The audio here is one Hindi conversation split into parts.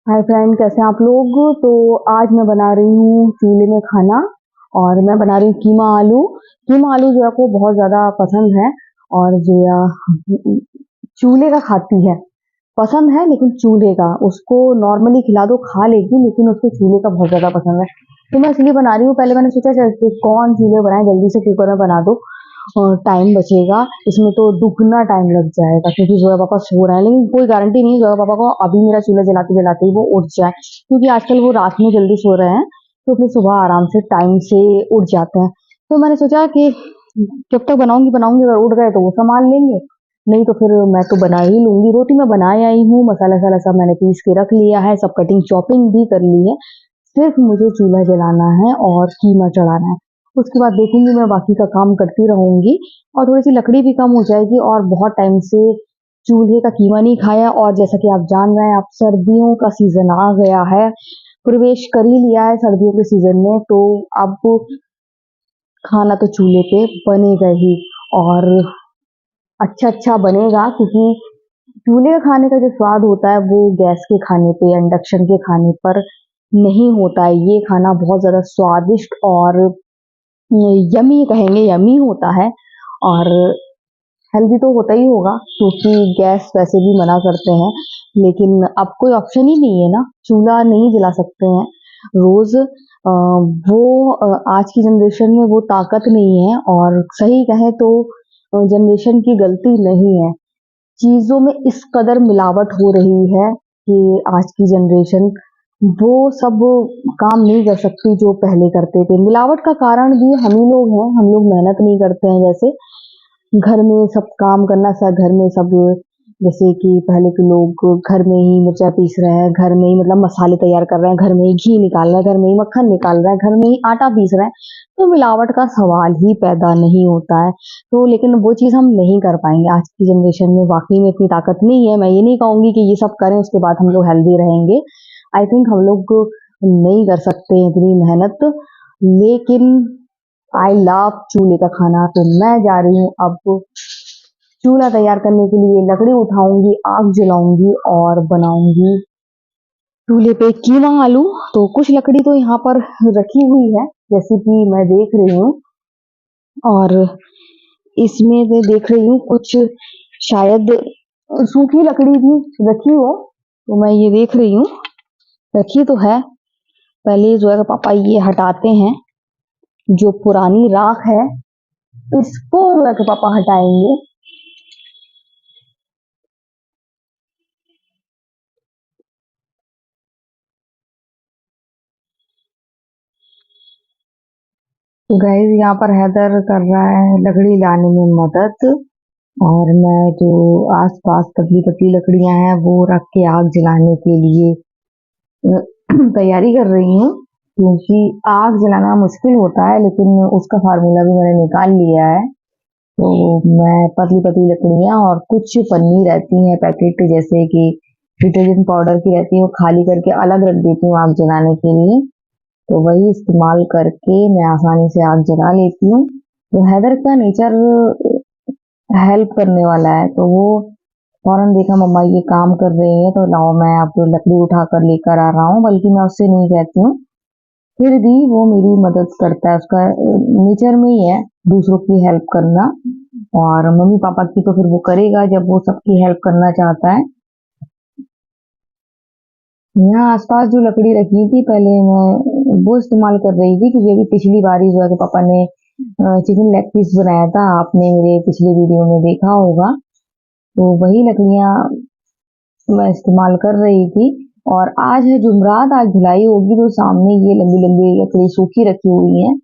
हाय फ्रेंड, कैसे हैं आप लोग। तो आज मैं बना रही हूँ चूल्हे में खाना। और मैं बना रही हूँ कीमा आलू। कीमा आलू जो को बहुत ज़्यादा पसंद है। और जो चूल्हे का खाती है, पसंद है, लेकिन चूल्हे का उसको नॉर्मली खिला दो खा लेगी, लेकिन उसको चूल्हे का बहुत ज़्यादा पसंद है। तो मैं इसलिए बना रही हूँ। पहले मैंने सोचा चल कौन चूल्हे बनाए, जल्दी से कुकर में बना दो और टाइम बचेगा। इसमें तो दुगना टाइम लग जाएगा क्योंकि जोया पापा सो रहे हैं, लेकिन कोई गारंटी नहीं है जोया पापा को अभी मेरा चूल्हा जलाते जलाते ही वो उठ जाए, क्योंकि आजकल वो रात में जल्दी सो रहे हैं तो फिर सुबह आराम से टाइम से उठ जाते हैं। तो मैंने सोचा कि जब तक बनाऊंगी बनाऊंगी, अगर उठ गए तो वो संभाल लेंगे, नहीं तो फिर मैं तो बना ही लूंगी। रोटी मैं बनाए आई हूँ, मसाला वसाला सब मैंने पीस के रख लिया है, सब कटिंग चॉपिंग भी कर ली है। सिर्फ मुझे चूल्हा जलाना है और कीमा चढ़ाना है। उसके बाद देखूंगी, मैं बाकी का काम करती रहूंगी और थोड़ी सी लकड़ी भी कम हो जाएगी। और बहुत टाइम से चूल्हे का कीमा नहीं खाया, और जैसा कि आप जान रहे हैं, आप सर्दियों का सीजन आ गया है, प्रवेश कर ही लिया है सर्दियों के सीजन में, तो अब खाना तो चूल्हे पे बनेगा ही। और अच्छा अच्छा बनेगा, क्योंकि चूल्हे का खाने का जो स्वाद होता है वो गैस के खाने पे या इंडक्शन के खाने पर नहीं होता है। ये खाना बहुत ज़्यादा स्वादिष्ट और यमी कहेंगे, यमी होता है। और हेल्दी तो होता ही होगा, क्योंकि गैस वैसे भी मना करते हैं, लेकिन अब कोई ऑप्शन ही नहीं है ना, चूल्हा नहीं जला सकते हैं रोज। आज की जनरेशन में वो ताकत नहीं है, और सही कहें तो जनरेशन की गलती नहीं है। चीजों में इस कदर मिलावट हो रही है कि आज की जनरेशन वो सब काम नहीं कर सकती जो पहले करते थे। मिलावट का कारण भी हम ही लोग हैं, हम लोग मेहनत नहीं करते हैं। जैसे घर में सब काम करना, सब घर में सब, जैसे कि पहले के लोग घर में ही मिर्चा पीस रहे हैं, घर में ही मतलब मसाले तैयार कर रहे हैं, घर में ही घी निकाल रहे हैं, घर में ही मक्खन निकाल रहे हैं, घर में ही आटा पीस रहे हैं, तो मिलावट का सवाल ही पैदा नहीं होता है। तो लेकिन वो चीज़ हम नहीं कर पाएंगे आज की जनरेशन में, वाकई में इतनी ताकत नहीं है। मैं ये नहीं कहूंगी कि ये सब करें उसके बाद हम लोग हेल्दी रहेंगे। आई थिंक हम लोग नहीं कर सकते हैं इतनी मेहनत। लेकिन आई लव चूल्हे का खाना, तो मैं जा रही हूँ अब चूल्हा तैयार करने के लिए। लकड़ी उठाऊंगी, आग जलाऊंगी और बनाऊंगी चूल्हे पे कीमा आलू। तो कुछ लकड़ी तो यहाँ पर रखी हुई है, जैसे कि मैं देख रही हूँ। और इसमें मैं देख रही हूँ कुछ शायद सूखी लकड़ी भी रखी हो, तो मैं ये देख रही हूँ, रखी तो है। पहले जो है पापा ये हटाते हैं, जो पुरानी राख है इसको जो है पापा हटाएंगे। तो गाइस यहाँ पर हैदर कर रहा है लकड़ी लाने में मदद, और मैं जो आसपास पतली पतली लकड़ियां हैं वो रख के आग जलाने के लिए तैयारी कर रही हूँ। क्योंकि आग जलाना मुश्किल होता है, लेकिन उसका फार्मूला भी मैंने निकाल लिया है। तो मैं पतली पतली लकड़ियां और कुछ पन्नी रहती हैं पैकेट, जैसे कि डिटर्जेंट पाउडर की रहती है, वो खाली करके अलग रख देती हूँ आग जलाने के लिए। तो वही इस्तेमाल करके मैं आसानी से आग जला लेती हूँ। तो हैदर का नेचर हेल्प करने वाला है, तो वो फौरन देखा मम्मा ये काम कर रही है, तो लाओ मैं आपको लकड़ी उठा कर लेकर आ रहा हूँ। बल्कि मैं उससे नहीं कहती हूँ, फिर भी वो मेरी मदद करता है, उसका नेचर में ही है दूसरों की हेल्प करना। और मम्मी पापा की तो फिर वो करेगा जब वो सबकी हेल्प करना चाहता है। यहाँ आसपास जो लकड़ी रखी थी पहले, मैं वो इस्तेमाल कर रही थी, क्योंकि अभी पिछली बारी जो है कि पापा ने चिकन लेग पीस बनाया था, आपने मेरे पिछले वीडियो में देखा होगा। तो वही लकड़ियां मैं इस्तेमाल कर रही थी। और आज है जुमरात, आज धुलाई होगी, तो सामने ये लंबी लंबी लकड़ी सूखी रखी हुई है।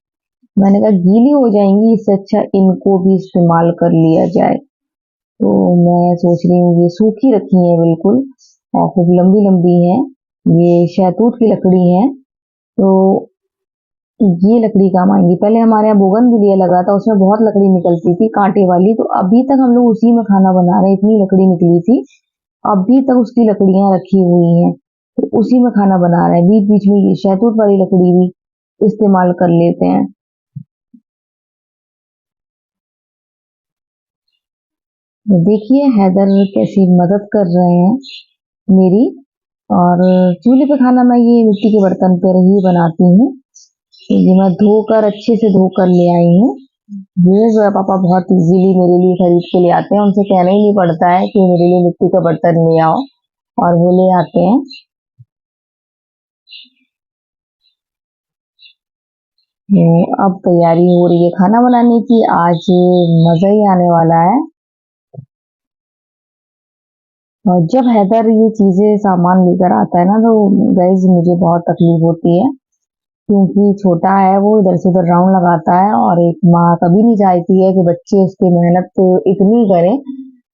मैंने कहा गीली हो जाएंगी, इससे अच्छा इनको भी इस्तेमाल कर लिया जाए। तो मैं सोच रही हूँ ये सूखी रखी है बिल्कुल, और खूब लंबी लंबी है, ये शहतूत की लकड़ी है। तो ये लकड़ी काम आएंगी। पहले हमारे यहाँ बोगनविलिया लगा था, उसमें बहुत लकड़ी निकलती थी कांटे वाली, तो अभी तक हम लोग उसी में खाना बना रहे हैं, इतनी लकड़ी निकली थी। अभी तक उसकी लकड़ियां रखी हुई हैं, तो उसी में खाना बना रहे हैं। बीच बीच में ये शहतूत वाली लकड़ी भी इस्तेमाल कर लेते हैं। देखिए हैदर कैसी मदद कर रहे हैं मेरी। और चूल्हे पे खाना मैं ये मिट्टी के बर्तन पर ही बनाती हूँ, क्योंकि मैं धोकर अच्छे से धोकर ले आई हूँ। ये जो है पापा बहुत इजीली मेरे लिए खरीद के ले आते हैं, उनसे कहना ही नहीं पड़ता है कि मेरे लिए मिट्टी का बर्तन ले आओ, और वो ले आते हैं। तो अब तैयारी हो रही है खाना बनाने की, आज मजा ही आने वाला है। और जब हैदर ये चीजें सामान लेकर आता है ना, तो गाइस मुझे बहुत तकलीफ होती है, क्योंकि छोटा है, वो इधर से उधर राउंड लगाता है, और एक माँ कभी नहीं चाहती है कि बच्चे उसकी मेहनत तो इतनी करें।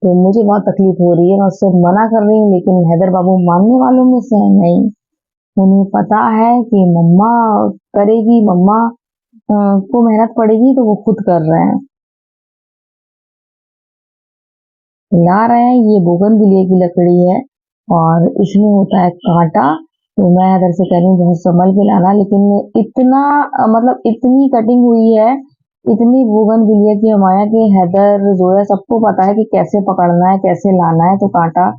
तो मुझे बहुत तकलीफ हो रही है, मैं उससे मना कर रही हूँ, लेकिन हैदर बाबू मानने वालों में से है नहीं। उन्हें पता है कि मम्मा करेगी, मम्मा को मेहनत पड़ेगी, तो वो खुद कर रहे हैं, ला रहे हैं। ये बोगनविलिया की लकड़ी है, और इसमें होता है कांटा। तो मैं इधर से कह रही हूँ बहुत संभल के लाना, लेकिन इतना मतलब इतनी कटिंग हुई है, इतनी बोगनविलिया की हमारे यहाँ के हैदर जो है, सबको पता है कि कैसे पकड़ना है, कैसे लाना है, तो कांटा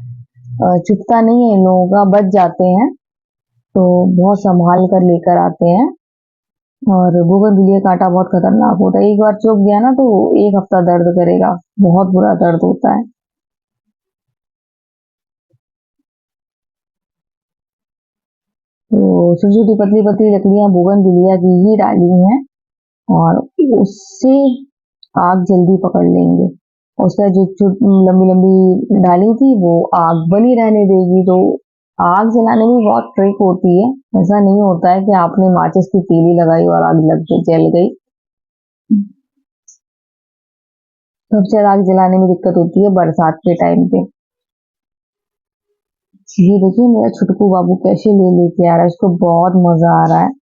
चुभता नहीं है इन लोगों का, बच जाते हैं। तो बहुत संभाल कर लेकर आते हैं। और बोगनविलिया कांटा बहुत खतरनाक होता है, एक बार चुभ गया ना तो एक हफ्ता दर्द करेगा, बहुत बुरा दर्द होता है। तो छोटी छोटी पतली पतली लकड़ियां बोगनविलिया की ही डाली हैं, और उससे आग जल्दी पकड़ लेंगे। उसका जो लंबी लंबी डाली थी वो आग बनी रहने देगी। तो आग जलाने में बहुत ट्रिक होती है, ऐसा नहीं होता है कि आपने माचिस की तीली लगाई और आग लग गई, जल गई। सबसे ज्यादा आग जलाने में दिक्कत होती है बरसात के टाइम पे। ये देखिए मेरा छुटकू बाबू कैसे ले लेके आ रहा है, इसको बहुत मजा आ रहा है।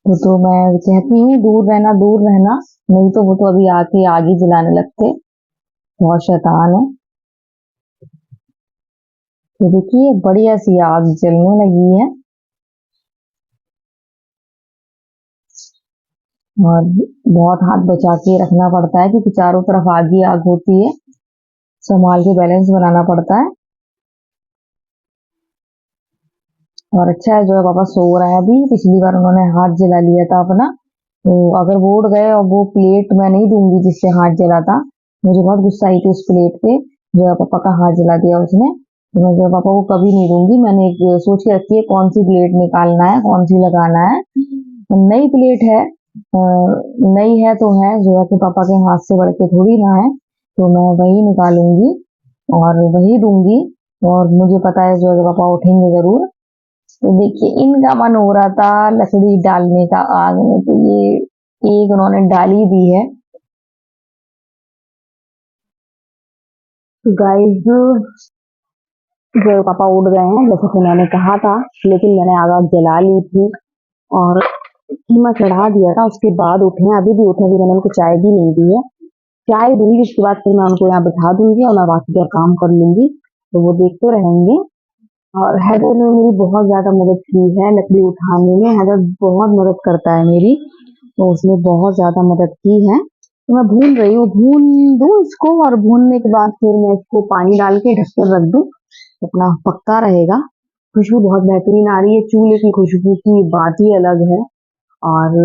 तो मैं कहती हूँ दूर रहना, नहीं तो वो तो अभी आके आग ही जलाने लगते, बहुत शैतान है। तो देखिए बढ़िया सी आग जलने लगी है, और बहुत हाथ बचा के रखना पड़ता है, क्योंकि चारों तरफ आग ही आग होती है, संभाल के बैलेंस बनाना पड़ता है। और अच्छा है जो है पापा सो रहा है अभी, पिछली बार उन्होंने हाथ जला लिया था अपना, तो अगर वो उड़ गए, और वो प्लेट मैं नहीं दूंगी जिससे हाथ जला था, मुझे बहुत गुस्सा आई थी उस प्लेट पे, जो है पापा का हाथ जला दिया उसने। तो मैं जो है पापा को कभी नहीं दूंगी, मैंने एक सोच के रखी है कौन सी प्लेट निकालना है, कौन सी लगाना है। नई प्लेट है, नई है तो है, जो है कि पापा के हाथ से बढ़ के थोड़ी ना है, तो मैं वही निकालूंगी और वही दूंगी। और मुझे पता है जो है पापा उठेंगे जरूर। तो देखिए इनका मन हो रहा था लकड़ी डालने का आग में, तो ये एक उन्होंने डाल ही दी है। तो गाइस जो पापा उठ गए हैं जैसे कि मैंने कहा था, लेकिन मैंने आग आग जला ली थी, और कीमा चढ़ा दिया था, उसके बाद उठे हैं, अभी भी उठे, अभी मैंने उनको चाय भी नहीं दी है। चाय दूंगी उसके बाद फिर मैं उनको यहाँ बिठा दूंगी, और मैं बाकी का काम कर लूंगी, तो वो देखते रहेंगे। और हैदर ने मेरी बहुत ज्यादा मदद की है लकड़ी उठाने में, हैदर बहुत मदद करता है मेरी, तो उसने बहुत ज्यादा मदद की है। तो मैं भून रही हूँ, भून दूँ इसको, और भूनने के बाद फिर मैं इसको पानी डाल के ढक कर रख दूँ, तो अपना पकता रहेगा। खुशबू बहुत बेहतरीन आ रही है, चूल्हे की खुशबू की बात ही अलग है। और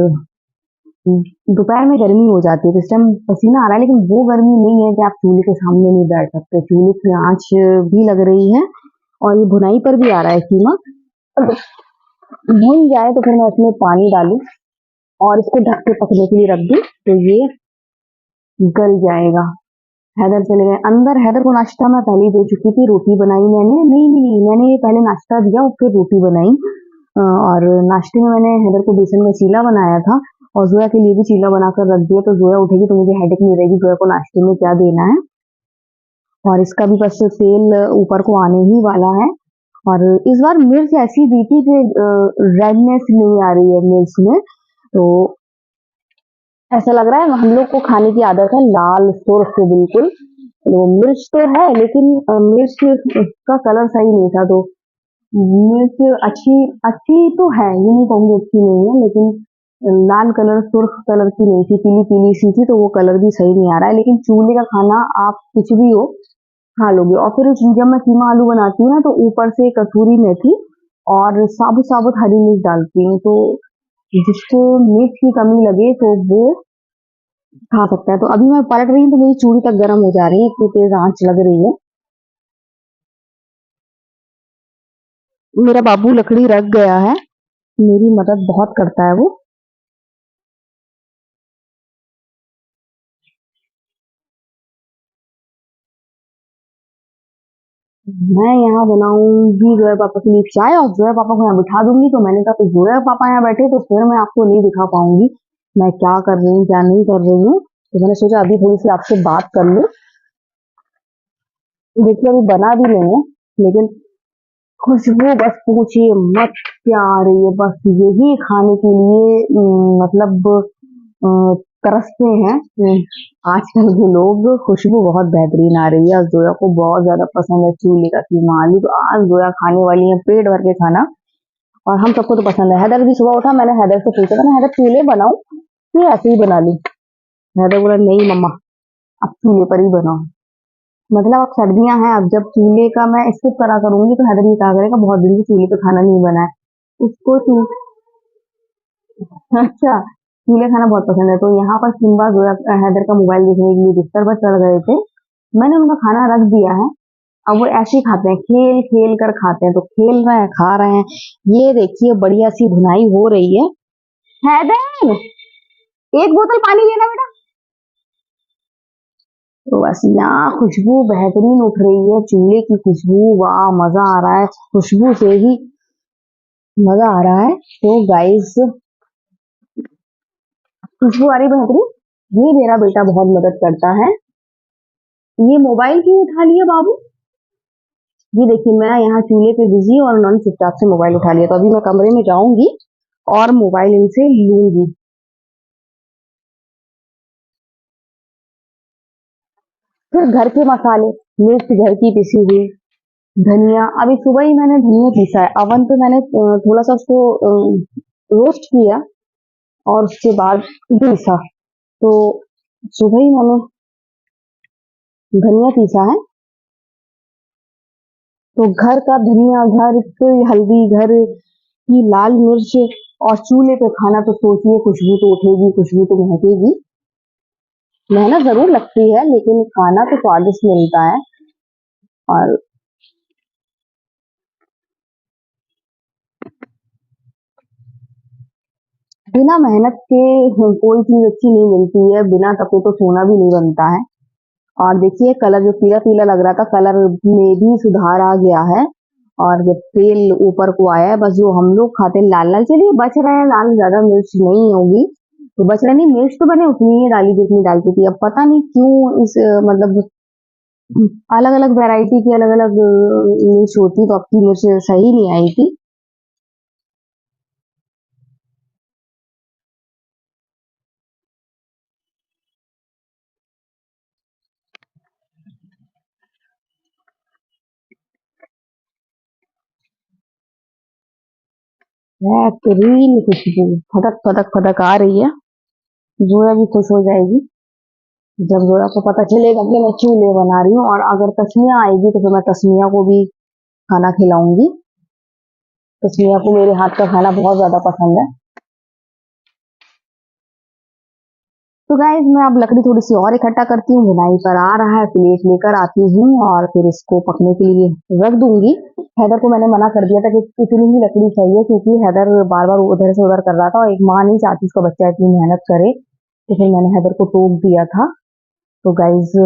दोपहर में गर्मी हो जाती है, तो इस टाइम पसीना आ रहा है, लेकिन वो गर्मी नहीं है कि आप चूल्हे के सामने नहीं बैठ सकते, चूल्हे की आंच भी लग रही है, और ये भुनाई पर भी आ रहा है कीमा। भून जाए तो फिर मैं इसमें पानी डालूं, और इसको ढक के पकने के लिए रख दूं, तो ये गल जाएगा। हैदर चले गए अंदर, हैदर को नाश्ता मैं पहले ही दे चुकी थी, रोटी बनाई मैंने, नहीं नहीं मैंने पहले नाश्ता दिया और फिर रोटी बनाई। और नाश्ते में मैंने हैदर को बेसन का चीला बनाया था, और जोया के लिए भी चीला बनाकर रख दिया, तो जोया उठेगी तो मुझे हेडेक नहीं रहेगी जोया को नाश्ते में क्या देना है। और इसका भी बस तेल ऊपर को आने ही वाला है। और इस बार मिर्च ऐसी दी थी कि रेडनेस नहीं आ रही है मिर्च में, तो ऐसा लग रहा है हम लोग को खाने की आदत है लाल सुर्ख बिल्कुल, तो मिर्च तो है, लेकिन मिर्च का कलर सही नहीं था, तो मिर्च अच्छी अच्छी तो है, ये नहीं कहूँगी अच्छी नहीं है, लेकिन लाल कलर सुर्ख कलर की नहीं थी, पीली पीली सी थी, तो वो कलर भी सही नहीं आ रहा है। लेकिन चूल्हे का खाना आप कुछ भी हो खा लोगे। और फिर जब मैं कीमा आलू बनाती हूँ ना, तो ऊपर से कसूरी मेथी और साबुत साबुत हरी मिर्च डालती हूँ, तो जिसको मिर्च की कमी लगे तो वो खा सकता है। तो अभी मैं पलट रही हूँ तो मेरी चूड़ी तक गर्म हो जा रही है, इतनी तेज आंच लग रही है। मेरा बाबू लकड़ी रख गया है, मेरी मदद बहुत करता है वो। मैं यहाँ बनाऊंगी जो है पापा के लिए चाय, और जो है पापा को यहाँ बिठा दूंगी। तो मैंने कहा तो जो है पापा यहाँ बैठे तो फिर मैं आपको नहीं दिखा पाऊंगी मैं क्या कर रही हूँ क्या नहीं कर रही हूँ। तो मैंने सोचा अभी थोड़ी सी आपसे बात कर लूँ। देखिए अभी बना भी नहीं है, लेकिन खुशबू बस पूछिए मत क्या आ रही है। बस यही खाने के लिए मतलब अ, तरसते हैं। आजकल के लोग। खुशबू बहुत बेहतरीन आ रही है और जोया को बहुत ज्यादा पसंद है चूल्हे का कीमा आलू। तो आज जोया खाने वाली है पेट भर के खाना, और हम सबको तो पसंद है। हैदर भी सुबह उठा, मैंने हैदर से पूछा था ना हैदर चूल्हे बनाऊं कि ऐसे ही बना लूं। हैदर बोला नहीं मम्मा, अब चूल्हे पर ही बनाओ। मतलब अब सर्दियां हैं, अब जब चूल्हे का मैं स्किप करा करूंगी तो हैदर ये कहा करेगा बहुत दिन से चूल्हे पे खाना नहीं बना है उसको। अच्छा, चूल्हे खाना बहुत पसंद है। तो यहाँ पर सिम्बा जो है हैदर का मोबाइल देखने के लिए बिस्तर पर चढ़ गए थे। मैंने उनका खाना रख दिया है। अब वो ऐसे ही खाते हैं, खेल खेल कर खाते हैं। तो खेल रहे हैं खा रहे हैं। ये देखिए बढ़िया सी भुनाई हो रही है। हैदर, एक बोतल पानी लेना बेटा। तो बस यहाँ खुशबू बेहतरीन उठ रही है, चूल्हे की खुशबू। वाह मजा आ रहा है, खुशबू से ही मजा आ रहा है। तो गाइस, खुशबू आ रही बेहतरीन। ये मेरा बेटा बहुत मदद करता है। ये मोबाइल क्यों उठा लिया बाबू? ये देखिए मैं यहाँ चूल्हे पे बिजी और उन्होंने चुपचाप से मोबाइल उठा लिया। तो अभी मैं कमरे में जाऊंगी और मोबाइल इनसे लूंगी। फिर घर के मसाले, मिर्च घर की पिसी हुई, धनिया अभी सुबह ही मैंने धनिया पीसा है। अवन पे मैंने थोड़ा सा उसको रोस्ट किया और उसके बाद पीसा। तो सुबह ही मैंने धनिया पीसा है। तो घर का धनिया, घर की हल्दी, घर की लाल मिर्च और चूल्हे पे खाना, तो सोचिए खुशबू तो उठेगी, खुशबू तो महकेगी। मेहनत जरूर लगती है लेकिन खाना तो स्वादिष्ट मिलता है। और बिना मेहनत के कोई चीज अच्छी नहीं मिलती है। बिना तपे तो सोना भी नहीं बनता है। और देखिए कलर जो पीला पीला लग रहा था, कलर में भी सुधार आ गया है। और जब तेल ऊपर को आया है, बस जो हम लोग खाते हैं लाल लाल, चलिए बच रहे हैं लाल, ज्यादा मिर्च नहीं होगी तो बच रहे नहीं। मिर्च तो मैंने उतनी ही डाली जितनी डालती थी। अब पता नहीं क्यों इस मतलब अलग अलग वैरायटी की अलग अलग मिर्च होती, तो आपकी मिर्च सही नहीं आई थी। बेहतरीन खुशबू फटक फटक फटक आ रही है। जोया भी खुश हो जाएगी जब जोया को पता चलेगा कि मैं चूल्हे बना रही हूँ। और अगर तस्मिया आएगी तो फिर मैं तस्मिया को भी खाना खिलाऊंगी। तस्मिया को मेरे हाथ का खाना बहुत ज्यादा पसंद है। तो गाइज मैं अब लकड़ी थोड़ी सी और इकट्ठा करती हूँ, बुनाई पर आ रहा है, प्लेट लेकर आती हूँ और फिर इसको पकने के लिए रख दूंगी। हैदर को मैंने मना कर दिया था कि इतनी ही लकड़ी चाहिए, क्योंकि हैदर बार बार उधर से उधर कर रहा था और एक माँ नहीं चाहती उसका बच्चा इतनी मेहनत करे। तो फिर मैंने हैदर को टोक दिया था। तो गाइज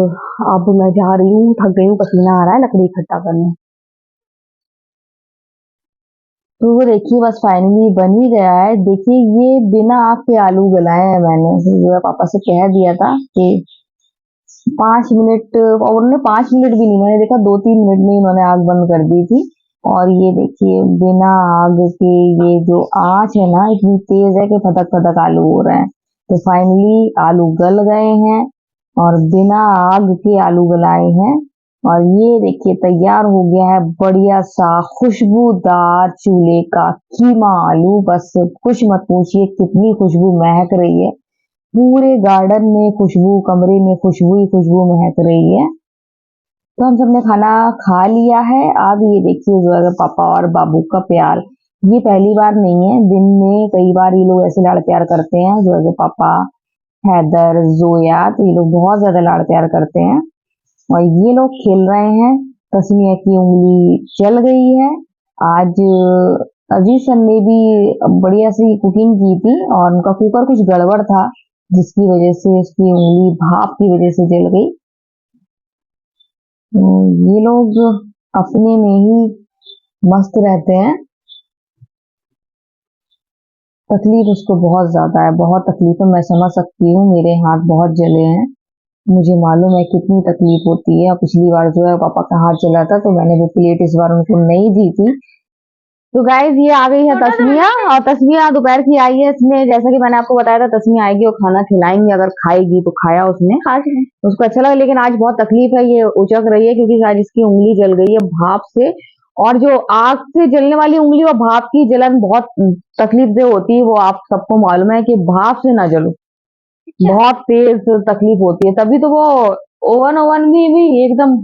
अब मैं जा रही हूँ, थक गई हूँ, पसीना आ रहा है लकड़ी इकट्ठा करने। तो वो देखिए बस फाइनली बन ही गया है। देखिए ये बिना आग के आलू गलाए हैं मैंने। जो है पापा से कह दिया था कि 5 मिनट, और उन्होंने 5 मिनट भी नहीं, मैंने देखा 2-3 मिनट में इन्होंने आग बंद कर दी थी। और ये देखिए बिना आग के ये जो आंच है ना इतनी तेज है कि फटक फटक आलू हो रहे हैं। तो फाइनली आलू गल गए हैं और बिना आग के आलू गलाए हैं। और ये देखिए तैयार हो गया है बढ़िया सा खुशबूदार चूल्हे का कीमा आलू। बस कुछ मत पूछिए कितनी खुशबू महक रही है, पूरे गार्डन में खुशबू, कमरे में खुशबू ही खुशबू महक रही है। तो हम सबने खाना खा लिया है। अब ये देखिए जो है पापा और बाबू का प्यार, ये पहली बार नहीं है, दिन में कई बार ये लोग ऐसे लाड़ प्यार करते हैं। जो है पापा, हैदर, जोया, तो ये लोग बहुत ज्यादा लाड़ प्यार करते हैं। और ये लोग खेल रहे हैं। तस्मिया की उंगली जल गई है। आज अजीज सर ने भी बढ़िया सी कुकिंग की थी और उनका कुकर कुछ गड़बड़ था, जिसकी वजह से उसकी उंगली भाप की वजह से जल गई। ये लोग अपने में ही मस्त रहते हैं। तकलीफ उसको बहुत ज्यादा है, बहुत तकलीफ है, मैं समझ सकती हूँ। मेरे हाथ बहुत जले हैं, मुझे मालूम है कितनी तकलीफ होती है। पिछली बार जो है पापा का हाथ जला था तो मैंने वो प्लेट इस बार उनको नहीं दी थी। तो गाइज ये आ गई है तस्मिया, और तस्मिया दोपहर की आई है। इसमें जैसा कि मैंने आपको बताया था तस्मिया आएगी और खाना खिलाएंगे, अगर खाएगी तो खाया उसने, उसको अच्छा लगा। लेकिन आज बहुत तकलीफ है, ये उचक रही है क्योंकि आज इसकी उंगली जल गई है भाप से। और जो आग से जलने वाली उंगली और भाप की जलन बहुत तकलीफ दे होती है, वो आप सबको मालूम है कि भाप से ना जलो बहुत तेज तकलीफ होती है। तभी तो वो ओवन ओवन में भी एकदम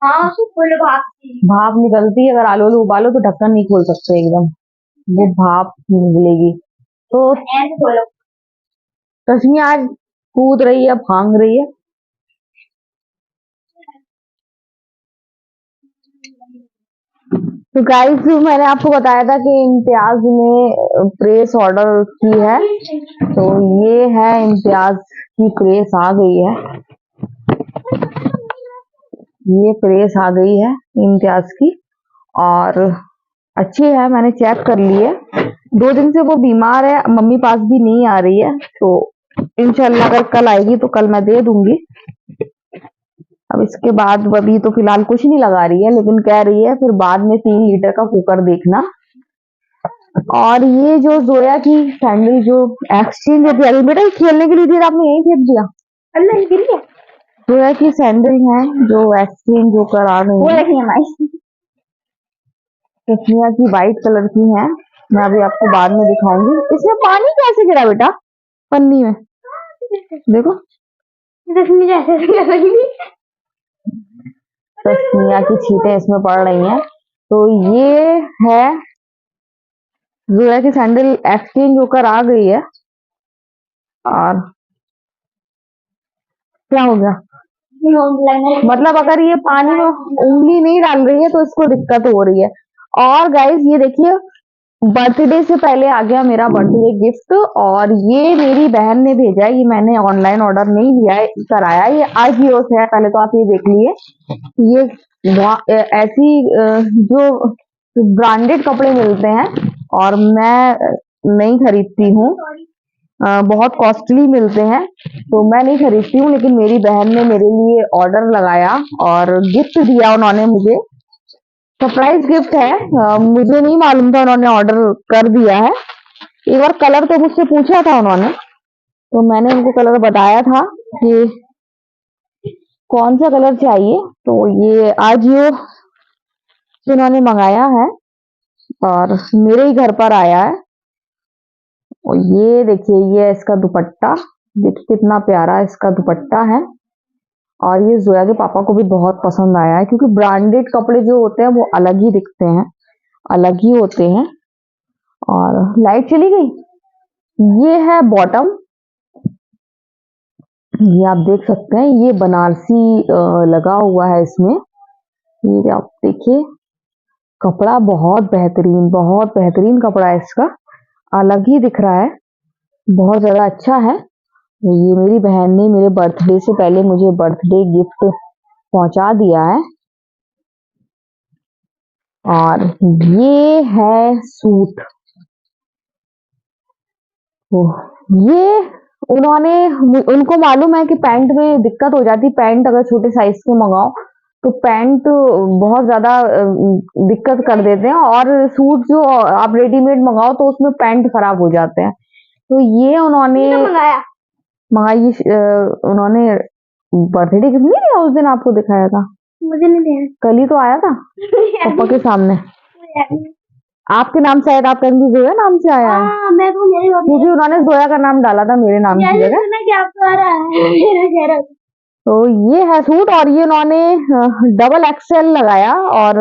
हाँ फुल भाप निकलती है। अगर आलू आलू उबालो तो ढक्कन नहीं खोल सकते, एकदम वो भाप निकलेगी। तो तस्मी आज कूद रही है, भांग रही है। तो गाइस मैंने आपको बताया था कि इम्तियाज ने प्रेस ऑर्डर की है, तो ये है इम्तियाज की प्रेस आ गई है। ये प्रेस आ गई है इम्तियाज की और अच्छी है, मैंने चेक कर ली है। 2 दिन से वो बीमार है, मम्मी पास भी नहीं आ रही है, तो इंशाल्लाह अगर कल आएगी तो कल मैं दे दूंगी। अब इसके बाद अभी तो फिलहाल कुछ नहीं लगा रही है, लेकिन कह रही है फिर बाद में 3 लीटर का कुकर देखना। और ये जो जोया की सैंडल जो एक्सचेंज होती है, बेटा खेलने के लिए दिया आपने यही फेंक दिया। अल्लाह गिर गया। जोया की सैंडल है जो एक्सचेंज होकर आ गई है, तस्मिया की वाइट कलर की है। मैं अभी आपको बाद में दिखाऊंगी। इसमें पानी कैसे गिरा बेटा पन्नी में, देखो तस्मिया की छींटें इसमें पड़ रही हैं। तो ये है जोया की सैंडल एक्सचेंज होकर आ गई है। और क्या हो गया, मतलब अगर ये पानी में उंगली नहीं डाल रही है तो इसको दिक्कत हो रही है। और गाइस ये देखिए बर्थडे से पहले आ गया मेरा बर्थडे गिफ्ट, और ये मेरी बहन ने भेजा है। ये मैंने ऑनलाइन ऑर्डर नहीं लिया है, कराया। ये आजियो से है, पहले तो आप ये देख लिए। ये ऐसी जो ब्रांडेड कपड़े मिलते हैं और मैं नहीं खरीदती हूँ, बहुत कॉस्टली मिलते हैं तो मैं नहीं खरीदती हूँ। लेकिन मेरी बहन ने मेरे लिए ऑर्डर लगाया और गिफ्ट दिया उन्होंने मुझे, सरप्राइज गिफ्ट है। मुझे नहीं मालूम था, उन्होंने ऑर्डर कर दिया है। एक बार कलर तो मुझसे पूछा था उन्होंने, तो मैंने उनको कलर बताया था कि कौन सा कलर चाहिए। तो ये आजियो से उन्होंने मंगाया है और मेरे ही घर पर आया है। और ये देखिए ये इसका दुपट्टा, देखिए कितना प्यारा इसका दुपट्टा है। और ये जोया के पापा को भी बहुत पसंद आया है, क्योंकि ब्रांडेड कपड़े जो होते हैं वो अलग ही दिखते हैं, अलग ही होते हैं। और लाइट चली गई। ये है बॉटम, ये आप देख सकते हैं, ये बनारसी लगा हुआ है इसमें। ये आप देखिए कपड़ा बहुत बेहतरीन कपड़ा है इसका, अलग ही दिख रहा है, बहुत ज्यादा अच्छा है। ये मेरी बहन ने मेरे बर्थडे से पहले मुझे बर्थडे गिफ्ट पहुंचा दिया है। और ये है सूट, ये उनको मालूम है कि पैंट में दिक्कत हो जाती, पैंट अगर छोटे साइज के मंगाओ तो पैंट बहुत ज्यादा दिक्कत कर देते हैं, और सूट जो आप रेडीमेड मंगाओ तो उसमें पैंट खराब हो जाते हैं। तो ये उन्होंने मंगाई, उन्होंने बर्थडे गिफ्ट नहीं दिया उस दिन, आपको दिखाया था। मुझे नहीं देना। कल ही तो आया था पापा के सामने। आपके नाम शायद आप कहेंगे जोया नाम से आया है। हाँ, मैं तो मेरी क्योंकि उन्होंने जोया का नाम डाला था मेरे नाम की जगह। सुना कि आपको आ रहा है मेरा चेहरा। तो ये है सूट, और ये उन्होंने डबल एक्सेल लगाया, और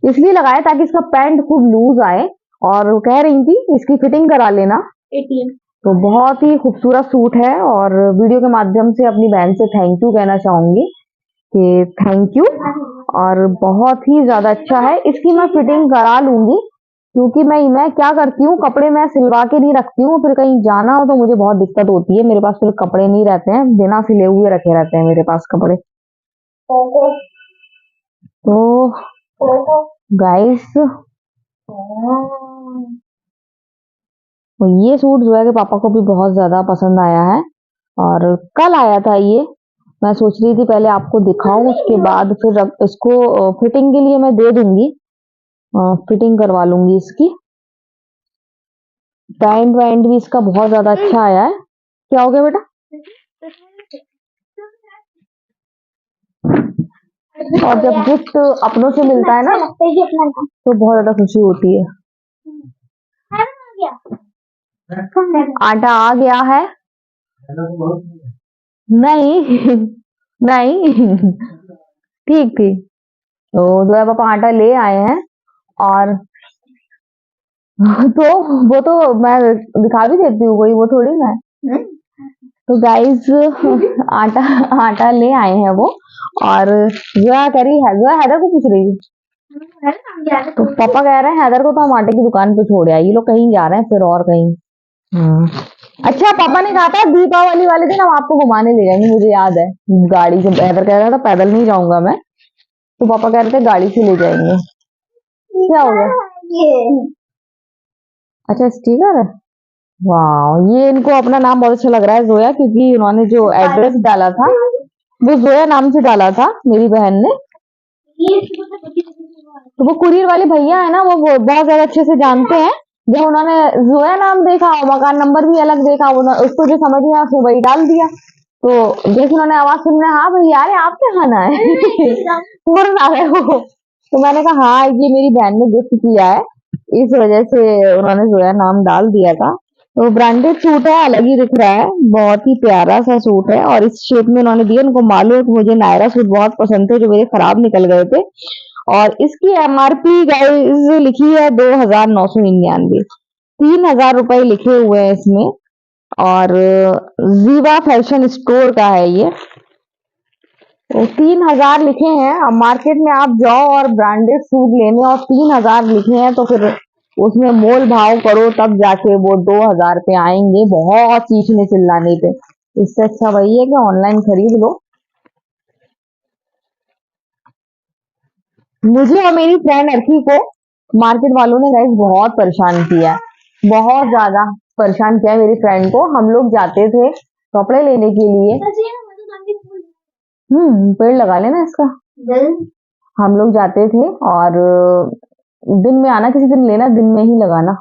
इसलिए लगाया ताकि इसका पैंट खूब लूज आए, और वो कह रही थी इसकी फिटिंग करा लेना। ATM। तो बहुत ही खूबसूरत सूट है, और वीडियो के माध्यम से अपनी बहन से थैंक यू कहना चाहूंगी कि थैंक यू, और बहुत ही ज्यादा अच्छा है। इसकी मैं फिटिंग करा लूंगी, क्योंकि मैं क्या करती हूँ, कपड़े मैं सिलवा के नहीं रखती हूँ, फिर कहीं जाना हो तो मुझे बहुत दिक्कत होती है। मेरे पास फिर कपड़े नहीं रहते हैं, बिना सिले हुए रखे रहते हैं मेरे पास कपड़े। तो गाइस, तो ये सूट जो है कि पापा को भी बहुत ज्यादा पसंद आया है, और कल आया था ये। मैं सोच रही थी पहले आपको दिखाऊं, उसके बाद फिर इसको फिटिंग के लिए मैं दे दूंगी, फिटिंग करवा लूंगी इसकी। पैंट वैंट भी इसका बहुत ज्यादा अच्छा आया है। क्या हो गया बेटा? और जब गिफ्ट अपनों से मिलता है ना तो बहुत ज्यादा खुशी होती है। आटा आ गया है? नहीं नहीं, ठीक ठीक। तो जो है पापा आटा ले आए हैं, और तो वो तो मैं दिखा भी देती हूँ, कोई वो थोड़ी ना है। तो गाइस, आटा आटा ले आए हैं वो, और जोया कह रही है, जोया हैदर को पूछ रही है। तो पापा कह रहे हैं हैदर को तो हम आटे की दुकान पे छोड़ आए, ये लोग कहीं जा रहे हैं फिर और कहीं। अच्छा, पापा ने कहा था दीपावली वाले दिन हम आपको घुमाने ले जाएंगे, मुझे याद है। गाड़ी से, हैदर कह रहा था पैदल नहीं जाऊंगा मैं, तो पापा कह रहे थे गाड़ी से ले जाएंगे। क्या हो गया? अच्छा, स्टिकर है। वाह, ये इनको अपना नाम बहुत अच्छा लग रहा है जोया, क्योंकि उन्होंने जो एड्रेस डाला था वो जोया नाम से डाला था मेरी बहन ने। तो वो कुरियर वाले भैया है ना, वो बहुत ज्यादा अच्छे से जानते हैं। जब उन्होंने जोया नाम देखा, मकान नंबर भी अलग देखा, उसको जो समझ में आया उसने वही डाल दिया। तो जैसे उन्होंने आवाज सुनने, हाँ भैया, अरे आपके खाना है तुरंत आ गए वो। तो मैंने कहा हाँ, ये मेरी बहन ने गिफ्ट किया है, इस वजह से उन्होंने जोया नाम डाल दिया था। तो ब्रांडेड सूट है, अलग ही दिख रहा है, बहुत ही प्यारा सा सूट है, और इस शेप में उन्होंने दिया। उनको मालूम है कि मुझे नायरा सूट बहुत पसंद थे जो मेरे खराब निकल गए थे। और इसकी MRP गाइस लिखी है 2,999, 3,000 रुपए लिखे हुए हैं इसमें, और जीवा फैशन स्टोर का है ये। तो 3,000 लिखे हैं। अब मार्केट में आप जाओ और ब्रांडेड सूट लेने और 3,000 लिखे हैं, तो फिर उसमें मोल भाव करो, तब जाके वो 2,000 पे आएंगे, बहुत चीखने चिल्लाने पे। इससे अच्छा वही है कि ऑनलाइन खरीद लो। मुझे और मेरी फ्रेंड अर्की को मार्केट वालों ने गाइस बहुत परेशान किया है, बहुत ज्यादा परेशान किया है मेरी फ्रेंड को। हम लोग जाते थे कपड़े लेने के लिए। पेड़ लगा लेना इसका। हम लोग जाते थे, और दिन में आना, किसी दिन लेना, दिन में ही लगाना,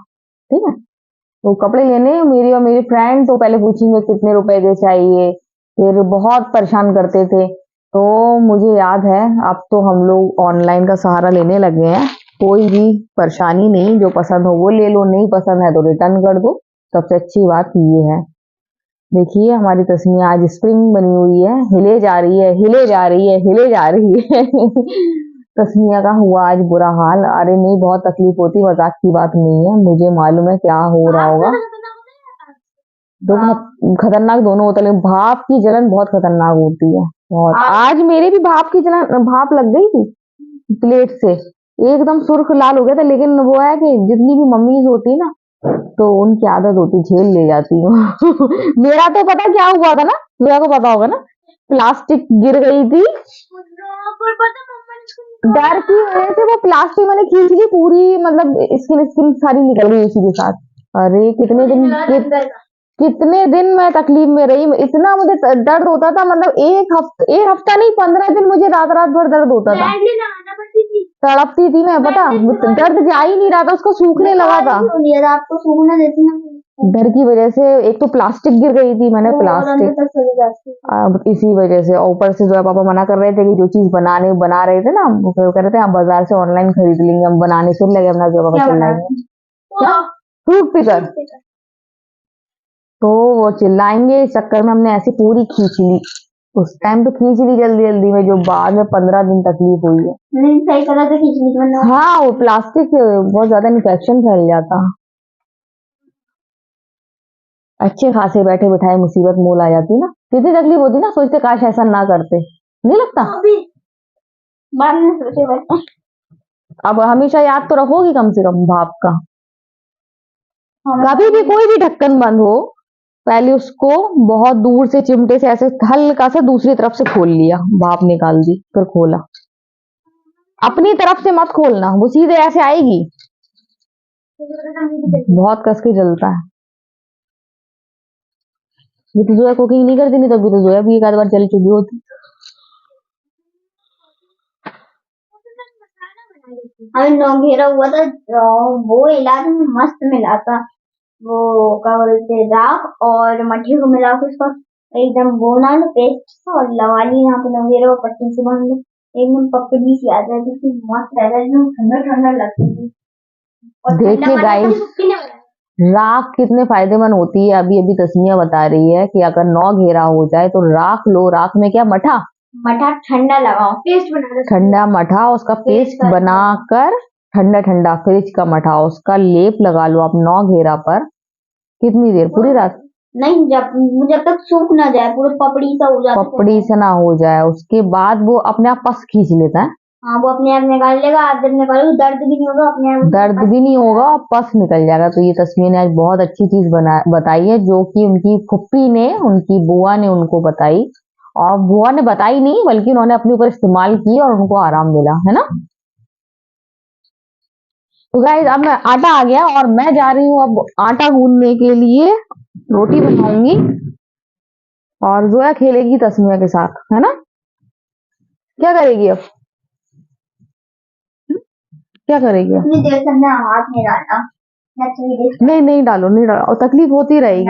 ठीक है। तो कपड़े लेने मेरी और मेरी फ्रेंड, तो पहले पूछेंगे कितने रुपए के चाहिए, फिर बहुत परेशान करते थे। तो मुझे याद है, अब तो हम लोग ऑनलाइन का सहारा लेने लगे हैं। कोई भी परेशानी नहीं, जो पसंद हो वो ले लो, नहीं पसंद है तो रिटर्न कर दो। सबसे अच्छी बात ये है। देखिए हमारी तस्वीर आज स्प्रिंग बनी हुई है, हिले जा रही है, हिले जा रही है, हिले जा रही है। तस्मिया का हुआ आज बुरा हाल। अरे नहीं, बहुत तकलीफ होती, मजाक की बात नहीं है, मुझे मालूम है क्या हो रहा होगा। दोनों खतरनाक दोनों होते हैं, भाप की जलन बहुत खतरनाक होती है, बहुत। आज मेरे भी भाप की जलन, भाप लग गई थी प्लेट से, एकदम सुर्ख लाल हो गया था। लेकिन वो है कि जितनी भी मम्मीज होती है ना, तो उनकी आदत होती, झेल ले जाती हूँ। मेरा तो पता क्या हुआ था ना, मेरा को पता होगा ना, प्लास्टिक गिर गई थी, डर की वजह से वो प्लास्टिक मैंने खींच ली पूरी, मतलब स्किन स्किन सारी निकल गई उसी के साथ। अरे कितने दिन मैं तकलीफ में रही, इतना मुझे दर्द होता था, मतलब एक हफ्ता नहीं, 15 दिन मुझे रात रात भर दर्द होता था, तड़पती थी मैं, पता दर्द जा ही नहीं रहा था, उसको सूखने लगा था। आपको सूखने देती ना, डर की वजह से एक तो प्लास्टिक गिर गई थी, मैंने और अंदर प्लास्टिक तक चली जाती है। अब इसी वजह से, और ऊपर से जो है पापा मना कर रहे थे कि जो चीज बना रहे थे ना, वो कह रहे थे हम बाजार से ऑनलाइन खरीद लेंगे, हम बनाने फिर लगे अपना जो पापा क्या बना चिल्लाएंगे। क्या? रहे? Fruit picker. तो वो चिल्लाएंगे, इस चक्कर में हमने ऐसी पूरी खींच ली। उस टाइम तो खींच ली जल्दी जल्दी में, जो बाद में 15 दिन तकलीफ हुई है। नहीं सही करा तो खींचने की वरना हाँ, वो प्लास्टिक से बहुत ज्यादा इन्फेक्शन फैल जाता। अच्छे खासे बैठे बिठाए मुसीबत मोल आ जाती ना, कितनी तकलीफ होती ना, सोचते काश ऐसा ना करते, नहीं लगता? अभी बाद में सोचे बैठे। अब हमेशा याद तो रखोगी कम से कम भाप का। कभी भी कोई भी ढक्कन बंद हो, पहले उसको बहुत दूर से चिमटे से ऐसे हल्का सा दूसरी तरफ से खोल लिया, भाप निकाल दी, फिर खोला। अपनी तरफ से मत खोलना, वो सीधे ऐसे आएगी, बहुत कस के जलता है। ये तो जोया कुकिंग नहीं करती, नहीं तभी तो जोया भी एक आध बार जल चुकी होती। अभी नौ घेरा हुआ था, वो इलाज में मस्त मिला था। वो क्या बोलते राख और मट्टी को मिला के उसका एकदम वो ना लो पेस्ट सा और लगा ली यहाँ पे नौगेरा और पट्टी से बांध लो, एकदम पपड़ी सी आ जाती थी, मस्त रहता एकदम ठंडा ठंडा लगती थी। और ठंडा देखिए पानी गाइस, से पीने वाला राख कितने फायदेमंद होती है, अभी अभी तस्मिया बता रही है कि अगर 9 घेरा हो जाए तो राख लो। राख में क्या, मठा, मठा ठंडा लगाओ, पेस्ट बना दो, ठंडा मठा, उसका पेस्ट बनाकर ठंडा ठंडा फ्रिज का मठा, उसका लेप लगा लो आप 9 घेरा पर। कितनी देर, पूरी रात? नहीं, जब तक सूख ना जाए, पूरा पपड़ी सा हो जाता है, पपड़ी से ना हो जाए, उसके बाद वो अपने आप पस खींच लेता है। हाँ वो अपने आप निकाल लेगा, आप जब निकालो दर्द भी नहीं होगा, अपने आप दर्द भी नहीं होगा और पस निकल जाएगा। तो ये तस्वीर ने आज बहुत अच्छी चीज बताई है, जो कि उनकी फुप्पी ने, उनकी बुआ ने उनको बताई, और बुआ ने बताई नहीं बल्कि उन्होंने अपने ऊपर इस्तेमाल की और उनको आराम मिला, है ना। तो गाइस अब मैं आटा आ गया और मैं जा रही हूँ अब आटा गूंदने के लिए, रोटी बनाऊंगी और जोया खेलेगी तस्मिया के साथ, है ना। क्या करेगी अब, क्या करेगी अब? इतनी देर से हमने हाथ नहीं डाला, नहीं नहीं डालो, नहीं डालो, और तकलीफ होती रहेगी।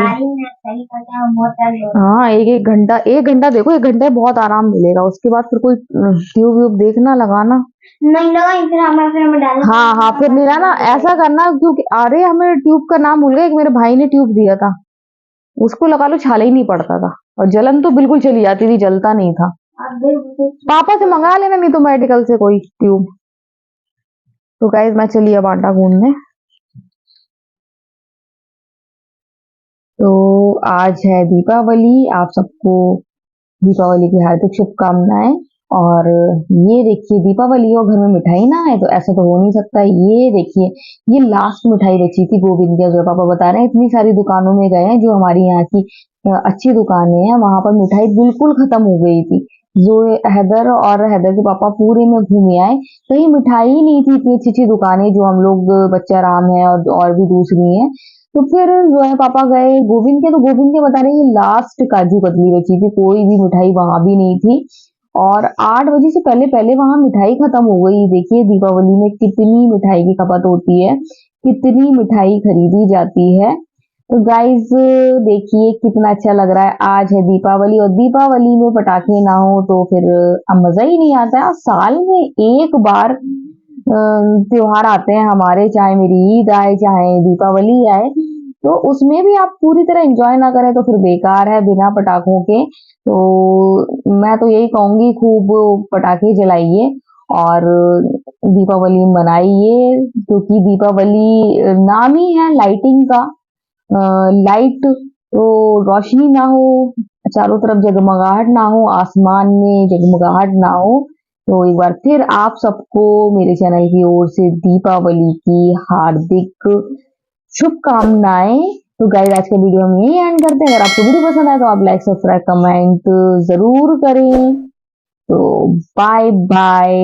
हाँ, एक घंटा देखो, एक घंटे बहुत आराम मिलेगा, उसके बाद फिर कोई ट्यूब व्यूब देखना लगाना नहीं लगा, फिर हमें डालना। हाँ हाँ, फिर नहीं ना ऐसा करना, क्योंकि अरे हमें ट्यूब का नाम भूल गया, एक मेरे भाई ने ट्यूब दिया था, उसको लगा लो छाला ही नहीं पड़ता था, और जलन तो बिल्कुल चली जाती थी, जलता नहीं था। पापा से मंगा लेना नहीं तो मेडिकल से कोई ट्यूब। तो गाइस मैं चली अब आटा गूंदने। तो आज है दीपावली, आप सबको दीपावली की हार्दिक शुभकामनाएं। और ये देखिए, दीपावली और घर में मिठाई ना है तो ऐसा तो हो नहीं सकता। ये देखिए, ये लास्ट मिठाई बची थी गोविंद की, जो पापा बता रहे हैं, इतनी सारी दुकानों में गए हैं जो हमारी यहाँ की अच्छी दुकानें हैं, वहां पर मिठाई बिल्कुल खत्म हो गई थी। जो हैदर और हैदर के पापा पूरे में घूमे आए, कहीं मिठाई ही नहीं थी, इतनी अच्छी अच्छी दुकानें जो हम लोग बच्चा राम है और भी दूसरी हैं। तो फिर जो है पापा गए गोविंद के, तो गोविंद के बता रहे हैं लास्ट काजू कतली बची थी, कोई भी मिठाई वहां भी नहीं थी, और 8 बजे से पहले पहले वहां मिठाई खत्म हो गई। देखिए दीपावली में कितनी मिठाई की खपत होती है, कितनी मिठाई खरीदी जाती है। तो गाइज देखिए कितना अच्छा लग रहा है, आज है दीपावली, और दीपावली में पटाखे ना हो तो फिर मजा ही नहीं आता है। साल में एक बार त्योहार आते हैं हमारे, चाहे मेरी ईद आए चाहे दीपावली आए, तो उसमें भी आप पूरी तरह एंजॉय ना करें तो फिर बेकार है बिना पटाखों के। तो मैं तो यही कहूंगी, खूब पटाखे जलाइए और दीपावली मनाइए, क्योंकि दीपावली नाम ही है लाइटिंग का। लाइट तो रोशनी ना हो, चारों तरफ जगमगाहट ना हो, आसमान में जगमगाहट ना हो। तो एक बार फिर आप सबको मेरे चैनल की ओर से दीपावली की हार्दिक शुभकामनाएं। तो गाइस आज के वीडियो में यही एंड करते हैं। अगर आपको वीडियो पसंद आए तो आप लाइक सब्सक्राइब कमेंट जरूर करें। तो बाय बाय।